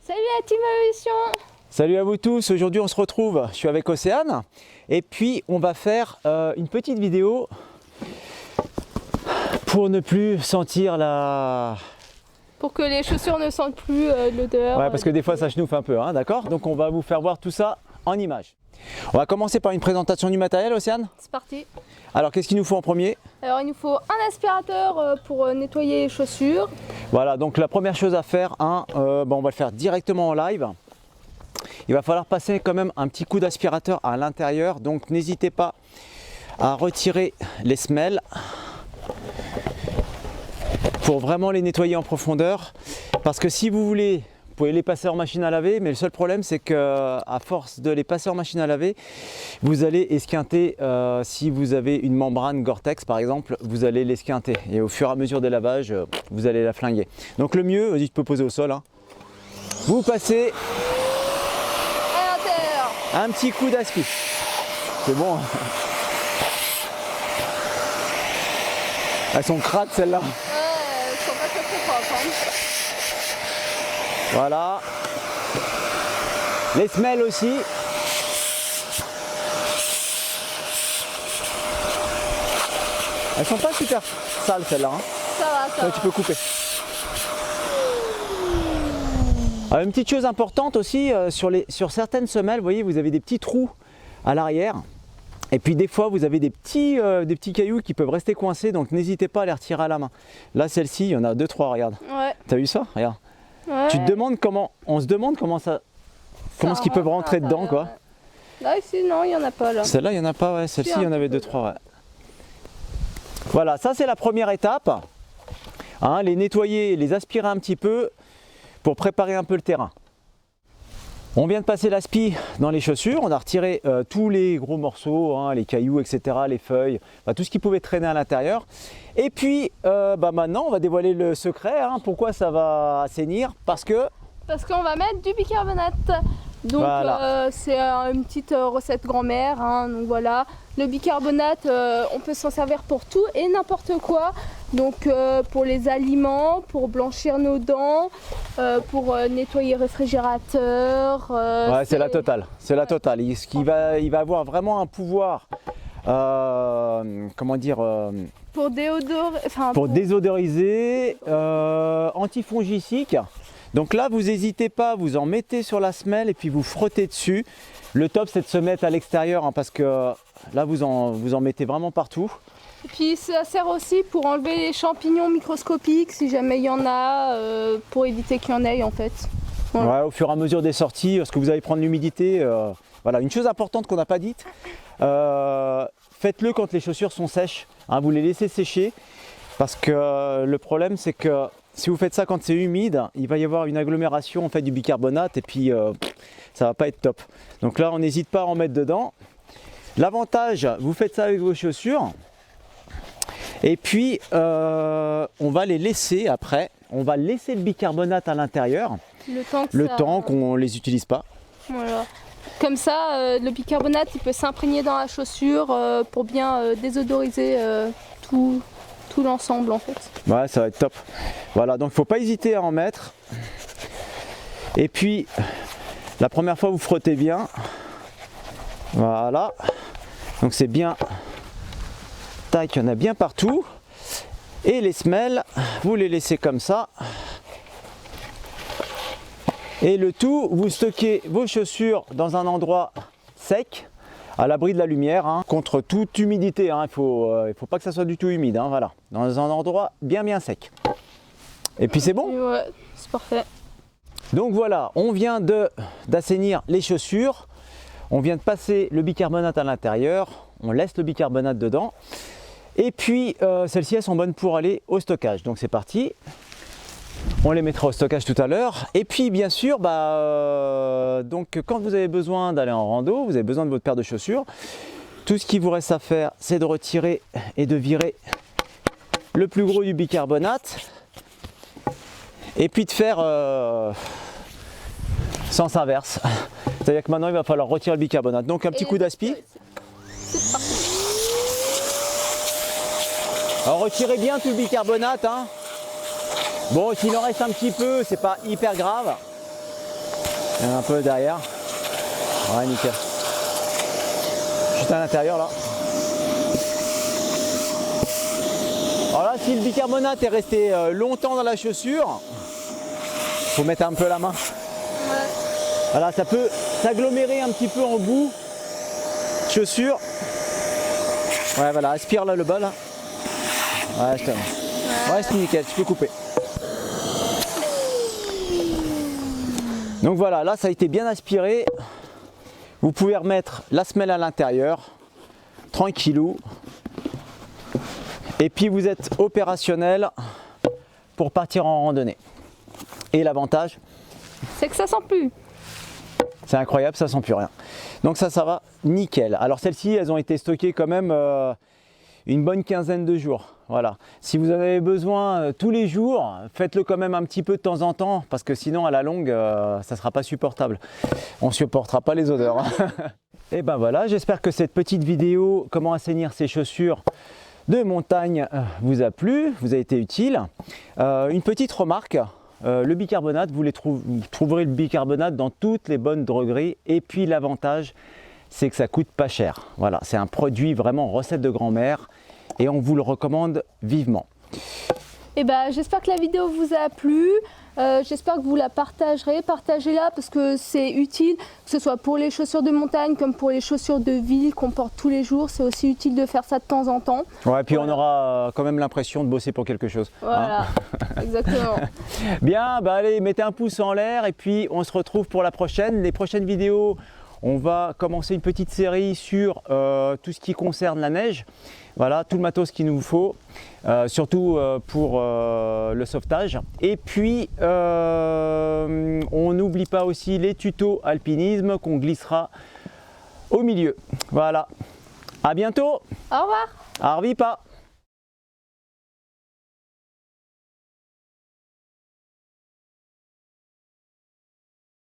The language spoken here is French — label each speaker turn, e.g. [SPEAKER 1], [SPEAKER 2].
[SPEAKER 1] Salut la Team Evolution!
[SPEAKER 2] Salut à vous tous, aujourd'hui on se retrouve, je suis avec Océane et puis on va faire une petite vidéo pour ne plus sentir la...
[SPEAKER 1] Pour que les chaussures ne sentent plus l'odeur.
[SPEAKER 2] Ouais, parce que des fois ça chenouffe un peu, hein, d'accord? Donc on va vous faire voir tout ça en images. On va commencer par une présentation du matériel, Océane.
[SPEAKER 1] C'est parti.
[SPEAKER 2] Alors qu'est-ce qu'il nous faut en premier?
[SPEAKER 1] Alors il nous faut un aspirateur pour nettoyer les chaussures.
[SPEAKER 2] Voilà, donc la première chose à faire, on va le faire directement en live. Il va falloir passer quand même un petit coup d'aspirateur à l'intérieur, donc n'hésitez pas à retirer les semelles pour vraiment les nettoyer en profondeur, parce que si vous voulez, vous pouvez les passer en machine à laver, mais le seul problème c'est que à force de les passer en machine à laver, vous allez esquinter, si vous avez une membrane Gore-Tex par exemple, vous allez l'esquinter et au fur et à mesure des lavages, vous allez la flinguer. Donc le mieux, vas-y, tu peux poser au sol, hein. Vous passez un petit coup d'aspi. C'est bon. Elles sont crades celles-là.
[SPEAKER 1] Elles sont pas très propres. Hein.
[SPEAKER 2] Voilà. Les semelles aussi. Elles sont pas super sales celles-là. Hein.
[SPEAKER 1] Ça va, ça va.
[SPEAKER 2] Tu peux couper. Alors, une petite chose importante aussi, sur certaines semelles, vous voyez, vous avez des petits trous à l'arrière. Et puis des fois, vous avez des petits cailloux qui peuvent rester coincés, donc n'hésitez pas à les retirer à la main. Là, celle-ci, il y en a 2-3, regarde.
[SPEAKER 1] Ouais.
[SPEAKER 2] T'as vu ça? Regarde.
[SPEAKER 1] Ouais.
[SPEAKER 2] Tu te demandes comment ce qu'ils peuvent rentrer dedans, quoi.
[SPEAKER 1] Là, ici, non, il n'y en a pas, là.
[SPEAKER 2] Celle-là, il n'y en a pas, ouais. Celle-ci, il y en avait 2-3, ouais. Voilà, ça c'est la première étape. Hein, les nettoyer, les aspirer un petit peu pour préparer un peu le terrain. On vient de passer l'aspi dans les chaussures, on a retiré tous les gros morceaux, hein, les cailloux, etc., les feuilles, tout ce qui pouvait traîner à l'intérieur. Et puis maintenant on va dévoiler le secret, hein, pourquoi ça va assainir, parce
[SPEAKER 1] qu'on va mettre du bicarbonate. Donc voilà. C'est une petite recette grand-mère, hein, donc voilà. Le bicarbonate, on peut s'en servir pour tout et n'importe quoi. Donc pour les aliments, pour blanchir nos dents, pour nettoyer le réfrigérateur.
[SPEAKER 2] Ouais, c'est la totale, c'est la totale. Il va avoir vraiment un pouvoir, comment dire,
[SPEAKER 1] pour
[SPEAKER 2] désodoriser, antifongicique. Donc là, vous n'hésitez pas, vous en mettez sur la semelle et puis vous frottez dessus. Le top, c'est de se mettre à l'extérieur, hein, parce que là, vous en mettez vraiment partout.
[SPEAKER 1] Et puis ça sert aussi pour enlever les champignons microscopiques, si jamais il y en a, pour éviter qu'il y en ait en fait. Voilà.
[SPEAKER 2] Ouais, au fur et à mesure des sorties, parce que vous allez prendre l'humidité. Voilà, une chose importante qu'on n'a pas dite, faites-le quand les chaussures sont sèches, hein, vous les laissez sécher, parce que le problème, c'est que si vous faites ça quand c'est humide, il va y avoir une agglomération en fait du bicarbonate et puis ça va pas être top. Donc là, on n'hésite pas à en mettre dedans. L'avantage, vous faites ça avec vos chaussures et puis on va les laisser après. On va laisser le bicarbonate à l'intérieur le temps qu'on les utilise pas.
[SPEAKER 1] Voilà. Comme ça, le bicarbonate il peut s'imprégner dans la chaussure pour bien désodoriser tout l'ensemble en fait.
[SPEAKER 2] Ouais, ça va être top. Voilà, donc il ne faut pas hésiter à en mettre. Et puis, la première fois, vous frottez bien. Voilà. Donc c'est bien. Tac, il y en a bien partout. Et les semelles, vous les laissez comme ça. Et le tout, vous stockez vos chaussures dans un endroit sec, à l'abri de la lumière, hein, contre toute humidité, hein. Il faut pas que ça soit du tout humide, hein, voilà. Dans un endroit bien sec. Et puis c'est bon.
[SPEAKER 1] Ouais, c'est parfait.
[SPEAKER 2] Donc voilà, on vient d'assainir les chaussures, on vient de passer le bicarbonate à l'intérieur, on laisse le bicarbonate dedans. Et puis celles-ci, elles sont bonnes pour aller au stockage. Donc c'est parti. On les mettra au stockage tout à l'heure. Et puis bien sûr, donc quand vous avez besoin d'aller en rando, vous avez besoin de votre paire de chaussures. Tout ce qu'il vous reste à faire, c'est de retirer et de virer le plus gros du bicarbonate. Et puis de faire sens inverse. C'est-à-dire que maintenant, il va falloir retirer le bicarbonate. Donc un petit coup d'aspi.
[SPEAKER 1] C'est parti.
[SPEAKER 2] Alors retirez bien tout le bicarbonate, hein. Bon, s'il en reste un petit peu, c'est pas hyper grave. Il y en a un peu derrière. Ouais, nickel. Juste à l'intérieur là. Alors là, si le bicarbonate est resté longtemps dans la chaussure, faut mettre un peu la main.
[SPEAKER 1] Ouais.
[SPEAKER 2] Voilà, ça peut s'agglomérer un petit peu en bout. Chaussure. Ouais, voilà, aspire là le bas là. Ouais, je te... Ouais, c'est nickel, tu peux couper. Donc voilà, là ça a été bien aspiré. Vous pouvez remettre la semelle à l'intérieur, tranquillou. Et puis vous êtes opérationnel pour partir en randonnée. Et l'avantage,
[SPEAKER 1] c'est que ça sent plus.
[SPEAKER 2] C'est incroyable, ça sent plus rien. Donc ça va nickel. Alors celles-ci, elles ont été stockées quand même une bonne quinzaine de jours. Voilà. Si vous en avez besoin tous les jours, faites-le quand même un petit peu de temps en temps, parce que sinon à la longue, ça ne sera pas supportable. On ne supportera pas les odeurs. Et ben voilà, j'espère que cette petite vidéo, comment assainir ses chaussures de montagne, vous a plu, vous a été utile. Une petite remarque. Le bicarbonate, vous trouverez le bicarbonate dans toutes les bonnes drogueries. Et puis l'avantage, c'est que ça coûte pas cher. Voilà, c'est un produit vraiment recette de grand-mère et on vous le recommande vivement.
[SPEAKER 1] Et ben, j'espère que la vidéo vous a plu. J'espère que vous la partagerez. Partagez-la parce que c'est utile, que ce soit pour les chaussures de montagne comme pour les chaussures de ville qu'on porte tous les jours. C'est aussi utile de faire ça de temps en temps.
[SPEAKER 2] Ouais, et puis voilà. On aura quand même l'impression de bosser pour quelque chose.
[SPEAKER 1] Voilà, hein. Exactement.
[SPEAKER 2] Bien, bah allez, mettez un pouce en l'air et puis on se retrouve pour la prochaine. Les prochaines vidéos, on va commencer une petite série sur tout ce qui concerne la neige. Voilà, tout le matos qu'il nous faut, surtout pour le sauvetage. Et puis, on n'oublie pas aussi les tutos alpinisme qu'on glissera au milieu. Voilà, à bientôt.
[SPEAKER 1] Au revoir.
[SPEAKER 2] Arvipa.